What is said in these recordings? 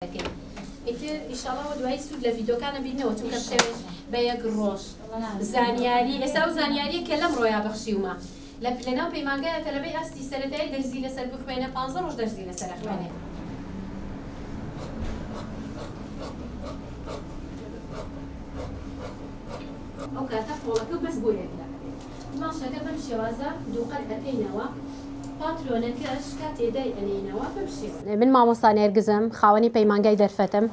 إن شاء الله ودوای سود لفيديو كان بينه وتوكل بياك الروش زانياري إساو زانياري كلام رويا بخشيوما لنا بيمانجا تلبي أستي سرتاي درزي لسر بخبينه 15 روش درزي لسر خبينه أو كاتب والله كم مسبوع كذا ما شاء الله بمشي وازا دوقات أكينوا من مامۆستا نێرگزم خاوەنی پەیمانگای دەرفەتم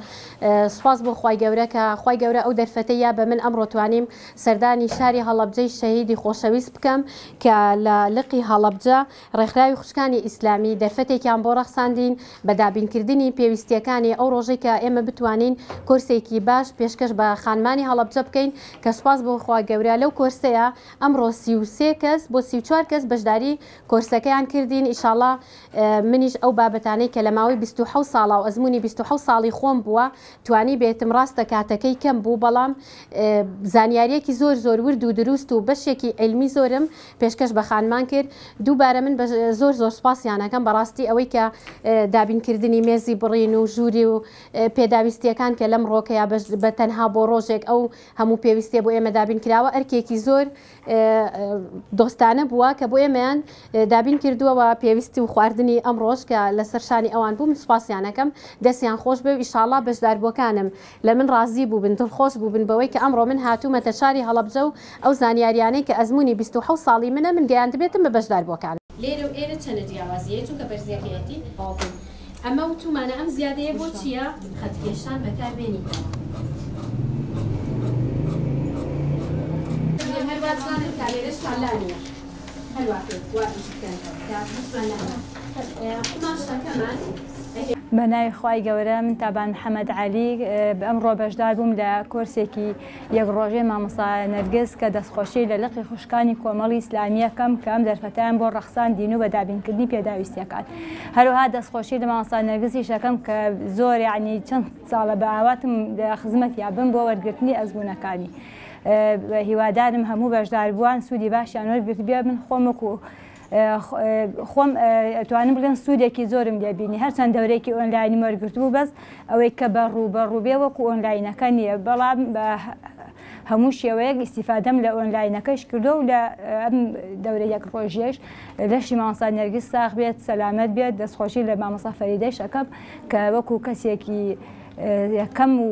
سوپاس بۆ خوای گەورە کە خوای گەورە ئەو دەرفەتەیە بە من ئەمڕۆ توانیم سەردانی شاری هەڵەبجەی شەهیدی خۆشەویست بکەم کە لە لقی هەڵەبجە ڕێکخراوی خوشکانی ئیسلامی دەرفەتێکیان بۆ ڕەخساندین بە دابینکردنی پێویستیەکانی ئەو ڕۆژەی کە ئێمە بتوانین کورسێکی باش پێشکەش بە خانمانی هەڵەبجە بکەین کە سوپاس بۆ خوای گەورە لەو کورسەیە ئەمڕۆ 33 کەس بۆ 34 کەس بەشداری کورسەکەیان کردین ئینشاءالله منیش ئەو بابەتانەی کە لە ماوەی 27 ساڵە و ئەزمموی 27 ساڵی خۆم بووە توانی بێتم ڕاستە کاتەکەی کەم بوو بەڵام زانیاریەکی زۆر ورد و دروست و بەشێکی علمی زۆرم پێشکەش بە خانمان کرد دووبارە من زۆر سوپاسیانەکەم بەڕاستی ئەوەی کە دابینکردنی مێزی بڕین و ژووری و پێداویستیەکان کە لەم ڕۆکەیە بە تەنها بۆ ڕۆژێک ئەو هەموو پێویستێ بۆ ئێمە دابین کراوە ئەرکێکی زۆر دۆستانە بووە کە بۆ ئێمەیان دابین کردووەوە پێویستی و خواردنی ئەم ڕۆژ کە لەسەر شانی ئەوان بووم سوپاسیانەکەم دەستیان خۆش بێ و ئینشاءالله بەشداربووەکانم لە من ڕازی بووبن دڵخۆش بووبن بەوەی کە ئەمڕۆ من هاتوومەتە شاری هەڵەبجە و ئەو زانیاریانەی کە ئەزمموی 27 ساڵی منە من گەیاندبێتم بە بەشداربووەکان لێرە و ئێرە چەنە جیاوازیە چونکە بەرزیەکەیەتی باڵبوون ئەمە وتومانە ئەم زیادەیە بۆ چییە خەتکێشان بەکاربێنیتەوە هەروە بزانن کە لێرەش تاڵانیە بەناوی خوای گەورە من تابان محەممەد عەلی ئەمڕۆ بەشدار بووم لە کۆرسێکی یەک ڕۆژێ مامۆستا نەرگس کە دەستخۆشی لە لقی خوشکانی کۆمەڵی ئیسلامیەکەم کە ئەم دەرفەتیان بۆ ڕەخساندین و بە دابینکردنی پێداویستیەکان هەروەها دەستخۆشی لە مامۆستا نەرگسی شەکەم کە زۆر یعنی چەند ساڵە بە ئاواتم خزمەت یابم بۆ وەرگرتنی ئەزمونەکانی هیوادارم هەموو بەشداربووان سوودی باشیان وەرگرت بێ من خۆم ئەتوانم بڵێن سوودێکی زۆرم لێبینی هەرچەند دەورێکی ئۆنلاینی وەرگرت بوو بەس ئەوەی کە بەڕووبێ وەکو ئۆنلاینەکە نییە بەڵام هەموو شێوەیەک ئیسیفادەم لە ئۆنلاینەکەش کردو و لە ئەم دەورە یەک ڕۆژێش لەشی مامۆستا نەرگس ساغ بێت سەلامەت بێت دەستخۆشی لە مامۆستا فەریدەی شەکەم کە وەکو کەسێکی یەکەم و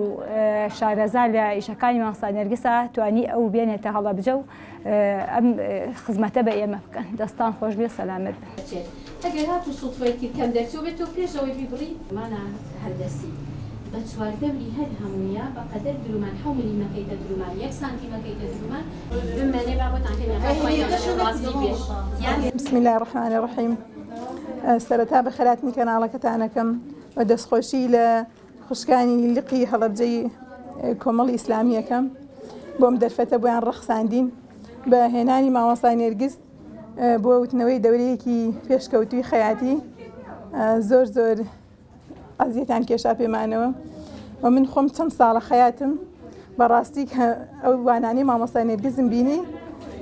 شارەزا لە ئیشەکانی مامۆستا نەرگسە توانی ئەو بێنێتە هەڵەبجە و ئەم خزمەتە بە ئێمە بکەن دەستان خۆش بێ سەلامەت ئەگەر هاتوو سوڵتوەیەکی کەم دەرچوو بێت و پێشەوەی بیبڕی مانە هەردەسی بە چواردەوری هەر هەموویە بە قەدەر درومان حوملی مەکەیتە درومان 1 سانتی مەکەیتە درومان بمەنێ بابەتان بسم الله الرحمن الرحیم سەرەتا بە خەراتنی کەناڵەکەتانەکەم بە دەستخۆشی لە خوشکانی لقی هەڵەبجەی کۆمەڵی ئیسلامیەکەم بۆم دەرفەتە بۆیان ڕەخساندین بە هێنانی مامۆستا نێرگس بۆ وتنەوەی دەورەیەکی پێشکەوتووی خەیاتی زۆر ئازیەتان کێشا پێمانەوە و من خۆم چەند ساڵە خەیاتم بەڕاستی کە ئەو وانانەی مامۆستا نێرگزم بینی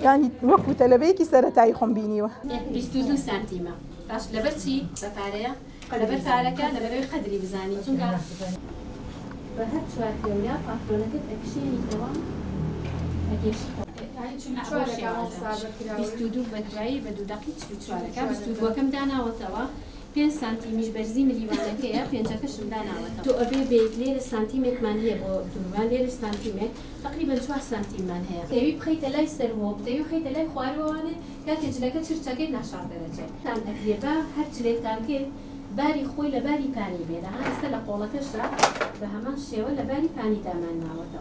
یانی وەکو تەلەبەیەکی سەرەتایی خۆم بینیوە 22 سانتیمە باش لەبەر چی بەپارەیە لەبەر پارەکە لەبەرەوەی قەدری بزانی چونکە بە هەر چوار گەورە پاترۆنەکەت ئەکشێنیتەوە ئەگەشتەوە 22 بەدوایی بە 2 دقیق 24ەکە 22ەکەم داناوەتەوە 5 سانتیمیش بەرزی ملیوانەکەیە 5ەکەشم داناوەتەوە تۆ ئەبێ بێت لێرە سانتیمێکمان هەیە بۆ دووروان لێرە سانتیمێک تقریبا 4 سانتیممان هەیە دەوی بخەیتە لای سەرەوە دەوی خەیتە لای خوارەوەوانێ کاتێ جلەکە چرچەکەی ناشار دەرەچێت تان ئەکرێ بە هەر چلێکتان کرد باری خۆی لە باری پانی بێدا ئێستا لە قۆڵەکەشدا بە هەمان شێوە لە باری پانی دامانناوەتەوە